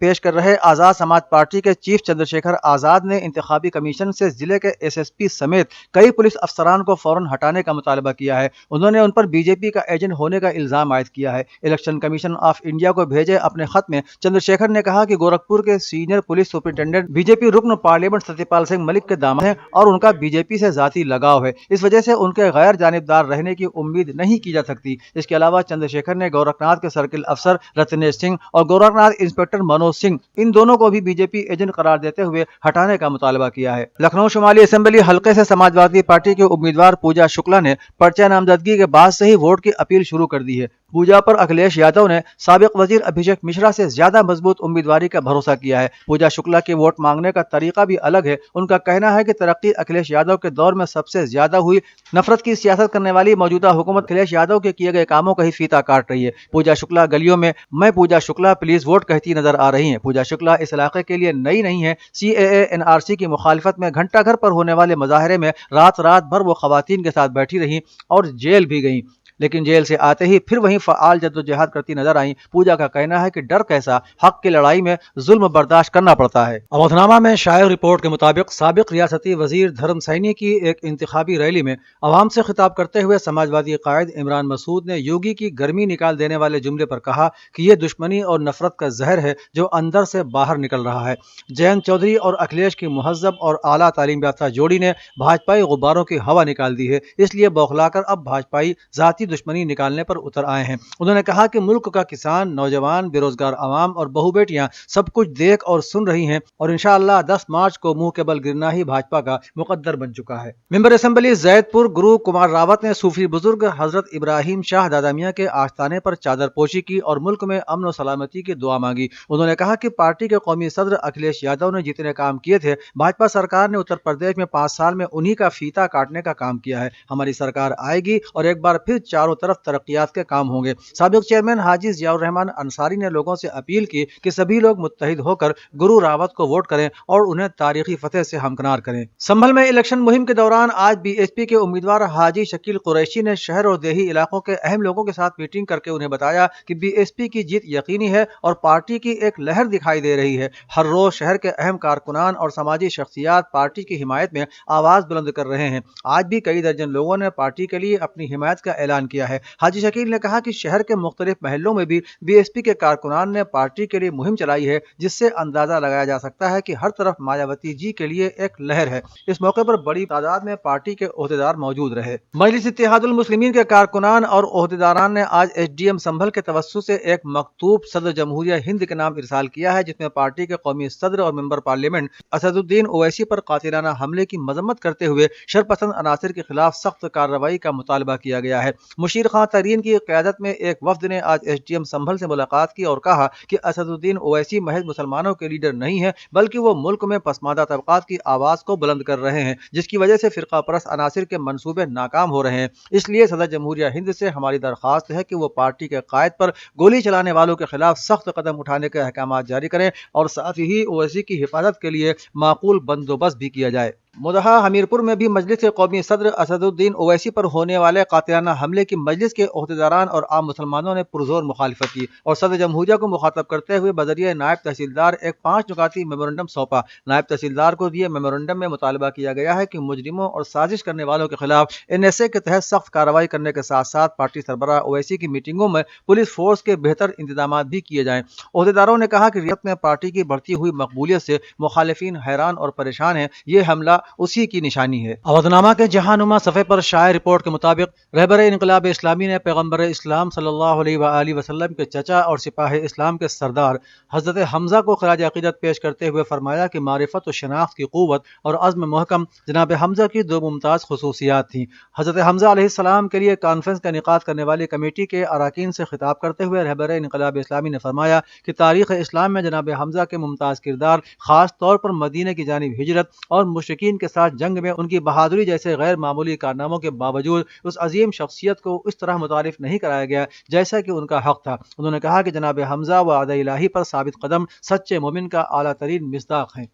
پیش کر رہے آزاد سماج پارٹی کے چیف چندرشیکھر آزاد نے انتخابی کمیشن سے ضلع کے ایس ایس پی سمیت کئی پولیس افسران کو فوراً ہٹانے کا مطالبہ کیا ہے۔ انہوں نے ان پر بی جے پی کا ایجنٹ ہونے کا الزام عائد کیا ہے۔ الیکشن کمیشن آف انڈیا کو بھیجے اپنے خط میں چندرشیکھر نے کہا کہ گورکھپور کے senior police superintendent B J P رکن پارلیمنٹ ستیہ پال سنگھ ملک کے داماد ہیں اور ان کا بی جے پی سے ذاتی لگاؤ ہے، اس وجہ سے ان کے غیر جانبدار رہنے کی امید نہیں کی جا سکتی۔ اس کے علاوہ چندرشیکھر نے گورکھناتھ کے سرکل افسر رتنیش سنگھ اور گورکھناتھ انسپکٹر منوج سنگھ ان دونوں کو بھی بی جے پی ایجنٹ قرار دیتے ہوئے ہٹانے کا مطالبہ کیا ہے۔ لکھنؤ شمالی اسمبلی حلقے سے سماجوادی پارٹی کے امیدوار پوجا شکلا نے پرچہ نامزدگی کے بعد سے ہی ووٹ کی اپیل شروع کر دی ہے۔ پوجا پر اکھلیش یادو نے سابق وزیر ابھیشیک مشرا سے زیادہ مضبوط امیدواری کا بھروسہ کیا ہے۔ پوجا شکلا کے ووٹ مانگنے کا طریقہ بھی الگ ہے۔ ان کا کہنا ہے کہ ترقی اکھلیش یادو کے دور میں سب سے زیادہ ہوئی، نفرت کی سیاست کرنے والی موجودہ حکومت اکھلیش یادو کے کیے گئے کاموں کا ہی فیتا کاٹ رہی ہے۔ پوجا شکلا گلیوں میں پوجا شکلا پلیز ووٹ کہتی نظر آ رہی ہیں۔ پوجا شکلا اس علاقے کے لیے نئی نہیں ہے۔ سی اے اے این آر سی کی مخالفت میں گھنٹہ گھر پر ہونے والے مظاہرے میں رات بھر وہ خواتین کے ساتھ بیٹھی رہیں اور جیل بھی گئیں، لیکن جیل سے آتے ہی پھر وہیں فعال جدوجہد کرتی نظر آئیں۔ پوجا کا کہنا ہے کہ ڈر کیسا، حق کی لڑائی میں ظلم برداشت کرنا پڑتا ہے۔ اودھنامہ میں شائع رپورٹ کے مطابق سابق ریاستی وزیر دھرم سینی کی ایک انتخابی ریلی میں عوام سے خطاب کرتے ہوئے سماجوادی قائد عمران مسعود نے یوگی کی گرمی نکال دینے والے جملے پر کہا کہ یہ دشمنی اور نفرت کا زہر ہے جو اندر سے باہر نکل رہا ہے۔ جینت چودھری اور اکھلیش کی مہذب اور اعلیٰ تعلیم یافتہ جوڑی نے بھاجپائی غباروں کی ہوا نکال دی ہے، اس لیے بوکھلا کر اب بھاجپائی ذاتی دشمنی نکالنے پر اتر آئے ہیں۔ انہوں نے کہا کہ ملک کا کسان، نوجوان، بے روزگار عوام اور بہو بیٹیاں سب کچھ دیکھ اور سن رہی ہیں اور انشاءاللہ 10 مارچ کو منہ کے بل گرنا ہی بھاجپا کا مقدر بن چکا ہے۔ ممبر اسمبلی زید پور گرو کمار راوت نے صوفی بزرگ حضرت ابراہیم شاہ دادا میاں کے آستانے پر چادر پوشی کی اور ملک میں امن و سلامتی کی دعا مانگی۔ انہوں نے کہا کہ پارٹی کے قومی صدر اکھلیش یادو نے جتنے کام کیے تھے، بھاجپا سرکار نے اتر پردیش میں 5 سال میں انہی کا فیتا کاٹنے کا کام کیا ہے۔ ہماری سرکار آئے گی اور ایک بار پھر چاروں طرف ترقیات کے کام ہوں گے۔ سابق چیئرمین حاجی ضیاء الرحمان انصاری نے لوگوں سے اپیل کی کہ سبھی لوگ متحد ہو کر گرو راوت کو ووٹ کریں اور انہیں تاریخی فتح سے ہمکنار کریں۔ سنبھل میں الیکشن مہم کے دوران آج بی ایس پی کے امیدوار حاجی شکیل قریشی نے شہر اور دیہی علاقوں کے اہم لوگوں کے ساتھ میٹنگ کر کے انہیں بتایا کہ بی ایس پی کی جیت یقینی ہے اور پارٹی کی ایک لہر دکھائی دے رہی ہے۔ ہر روز شہر کے اہم کارکنان اور سماجی شخصیات پارٹی کی حمایت میں آواز بلند کر رہے ہیں۔ آج بھی کئی درجن لوگوں نے پارٹی کے لیے اپنی حمایت کا اعلان کیا ہے۔ حاجی شکیل نے کہا کہ شہر کے مختلف محلوں میں بھی بی ایس پی کے کارکنان نے پارٹی کے لیے مہم چلائی ہے، جس سے اندازہ لگایا جا سکتا ہے کہ ہر طرف مایاوتی جی کے لیے ایک لہر ہے۔ اس موقع پر بڑی تعداد میں پارٹی کے عہدیدار موجود رہے۔ مجلس اتحاد المسلمین کے کارکنان اور عہدیداران نے آج ایس ڈی ایم سنبھل کے توسط سے ایک مکتوب صدر جمہوریہ ہند کے نام ارسال کیا ہے، جس میں پارٹی کے قومی صدر اور ممبر پارلیمنٹ اسد الدین اویسی پر قاتلانہ حملے کی مذمت کرتے ہوئے شرپسند عناصر کے خلاف سخت کارروائی کا مطالبہ کیا گیا ہے۔ مشیر خان ترین کی قیادت میں ایک وفد نے آج ایس ڈی ایم سنبھل سے ملاقات کی اور کہا کہ اسد الدین اویسی محض مسلمانوں کے لیڈر نہیں ہے، بلکہ وہ ملک میں پسماندہ طبقات کی آواز کو بلند کر رہے ہیں، جس کی وجہ سے فرقہ پرست عناصر کے منصوبے ناکام ہو رہے ہیں۔ اس لیے صدر جمہوریہ ہند سے ہماری درخواست ہے کہ وہ پارٹی کے قائد پر گولی چلانے والوں کے خلاف سخت قدم اٹھانے کے احکامات جاری کریں اور ساتھ ہی اویسی کی حفاظت کے لیے معقول بندوبست بھی کیا جائے۔ مدحہ حمیرپور میں بھی مجلس کے قومی صدر اسد الدین اویسی پر ہونے والے قاتلانہ حملے کی مجلس کے عہدیداران اور عام مسلمانوں نے پرزور مخالفت کی اور صدر جمہوریہ کو مخاطب کرتے ہوئے بذریعہ نائب تحصیلدار ایک 5 نکاتی میمورنڈم سونپا۔ نائب تحصیلدار کو دیے میمورنڈم میں مطالبہ کیا گیا ہے کہ مجرموں اور سازش کرنے والوں کے خلاف این ایس اے کے تحت سخت کارروائی کرنے کے ساتھ ساتھ پارٹی سربراہ اویسی کی میٹنگوں میں پولیس فورس کے بہتر انتظامات بھی کیے جائیں۔ عہدیداروں نے کہا کہ ریاست میں پارٹی کی بڑھتی ہوئی مقبولیت سے مخالفین حیران اور پریشان ہیں، یہ حملہ اسی کی نشانی ہے۔ اودھنامہ کے جہانما صفحے پر شائع رپورٹ کے مطابق رہبر انقلاب اسلامی نے پیغمبر اسلام صلی اللہ علیہ وآلہ وسلم کے چچا اور سپاہ اسلام کے سردار حضرت حمزہ کو خراج عقیدت پیش کرتے ہوئے فرمایا کہ معرفت و شناخت کی قوت اور عزم محکم جناب حمزہ کی 2 ممتاز خصوصیات تھیں۔ حضرت حمزہ علیہ السلام کے لیے کانفرنس کا انعقاد کرنے والی کمیٹی کے اراکین سے خطاب کرتے ہوئے رہبر انقلاب اسلامی نے فرمایا کہ تاریخ اسلام میں جناب حمزہ کے ممتاز کردار، خاص طور پر مدینہ کی جانب ہجرت اور مشرکین کے ساتھ جنگ میں ان کی بہادری جیسے غیر معمولی کارناموں کے باوجود اس عظیم شخصیت کو اس طرح متعارف نہیں کرایا گیا جیسا کہ ان کا حق تھا۔ انہوں نے کہا کہ جناب حمزہ وعدہ الہی پر ثابت قدم سچے مومن کا اعلیٰ ترین مصداق ہیں۔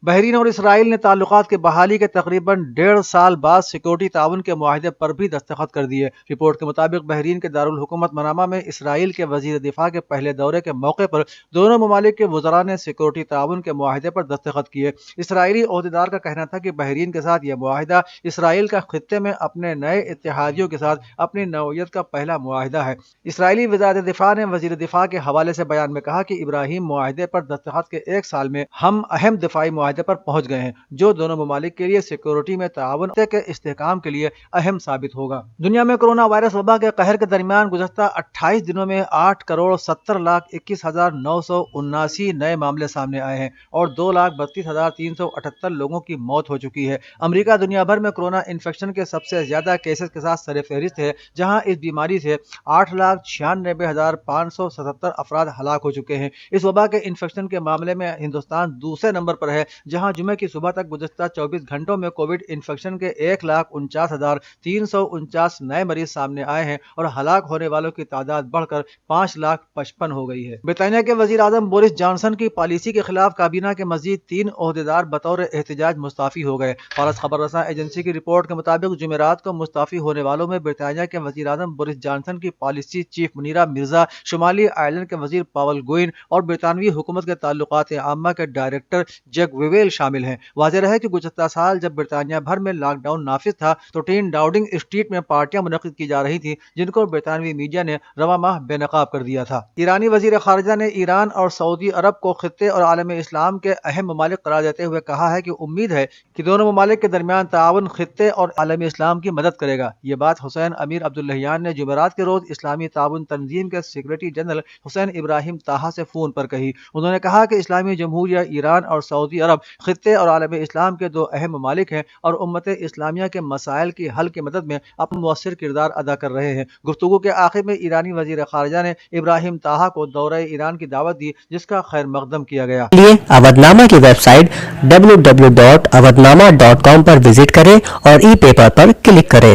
بحرین اور اسرائیل نے تعلقات کی بحالی کے تقریباً 1.5 سال بعد سیکورٹی تعاون کے معاہدے پر بھی دستخط کر دیے۔ رپورٹ کے مطابق بحرین کے دارالحکومت منامہ میں اسرائیل کے وزیر دفاع کے پہلے دورے کے موقع پر دونوں ممالک کے وزراء نے سیکورٹی تعاون کے معاہدے پر دستخط کیے۔ اسرائیلی عہدیدار کا کہنا تھا کہ بحرین کے ساتھ یہ معاہدہ اسرائیل کا خطے میں اپنے نئے اتحادیوں کے ساتھ اپنی نوعیت کا پہلا معاہدہ ہے۔ اسرائیلی وزارت دفاع نے وزیر دفاع کے حوالے سے بیان میں کہا کہ ابراہیم معاہدے پر دستخط کے 1 سال میں ہم اہم دفاعی معاہدے پر پہنچ گئے ہیں جو دونوں ممالک کے لیے سیکورٹی میں تعاون کے استحکام کے لیے اہم ثابت ہوگا۔ دنیا میں کرونا وائرس وبا کے قہر کے درمیان گزشتہ 28 دنوں میں 8,70,21,979 نئے معاملے سامنے آئے ہیں اور 2,32,378 لوگوں کی موت ہو چکی ہے۔ امریکہ دنیا بھر میں کرونا انفیکشن کے سب سے زیادہ کیسز کے ساتھ سر فہرست ہے، جہاں اس بیماری سے 8,96,577 افراد ہلاک ہو چکے ہیں۔ اس وبا کے انفیکشن کے معاملے میں ہندوستان دوسرے نمبر پر ہے، جہاں جمعے کی صبح تک گزشتہ 24 گھنٹوں میں کووڈ انفیکشن کے 1,49,349 نئے مریض سامنے آئے ہیں اور ہلاک ہونے والوں کی تعداد بڑھ کر 5,55,000 ہو گئی ہے۔ برطانیہ کے وزیر اعظم بورس جانسن کی پالیسی کے خلاف کابینہ کے مزید 3 عہدیدار بطور احتجاج مستعفی ہو گئے۔ فارس خبر رساں ایجنسی کی رپورٹ کے مطابق جمعرات کو مستعفی ہونے والوں میں برطانیہ کے وزیر اعظم بورس جانسن کی پالیسی چیف منیرہ مرزا، شمالی آئرلینڈ کے وزیر پاول گوئن اور برطانوی حکومت کے تعلقات عامہ کے ڈائریکٹر جیک ویویل شامل ہیں۔ واضح رہے کہ گزشتہ سال جب برطانیہ بھر میں لاک ڈاؤن نافذ تھا تو 10 ڈاؤننگ اسٹریٹ میں پارٹیاں منعقد کی جا رہی تھیں جن کو برطانوی میڈیا نے رواں ماہ بے نقاب کر دیا تھا۔ ایرانی وزیر خارجہ نے ایران اور سعودی عرب کو خطے اور عالم اسلام کے اہم ممالک قرار دیتے ہوئے کہا ہے کہ امید ہے کہ دونوں ممالک کے درمیان تعاون خطے اور عالم اسلام کی مدد کرے گا۔ یہ بات حسین امیر عبداللہیان نے جمعرات کے روز اسلامی تعاون تنظیم کے سیکریٹری جنرل حسین ابراہیم طٰہٰ سے فون پر کہی۔ انہوں نے کہا کہ اسلامی جمہوریہ ایران اور سعودی عرب خطے اور عالم اسلام کے 2 اہم ممالک ہیں اور امت اسلامیہ کے مسائل کی حل کی مدد میں اپنا مؤثر کردار ادا کر رہے ہیں۔ گفتگو کے آخر میں ایرانی وزیر خارجہ نے ابراہیم طٰہٰ کو دورہ ایران کی دعوت دی، جس کا خیر مقدم کیا گیا۔ اودنامہ کی ویب سائٹ www.awadnama.com پر وزٹ کریں اور ای پیپر پر کلک کریں۔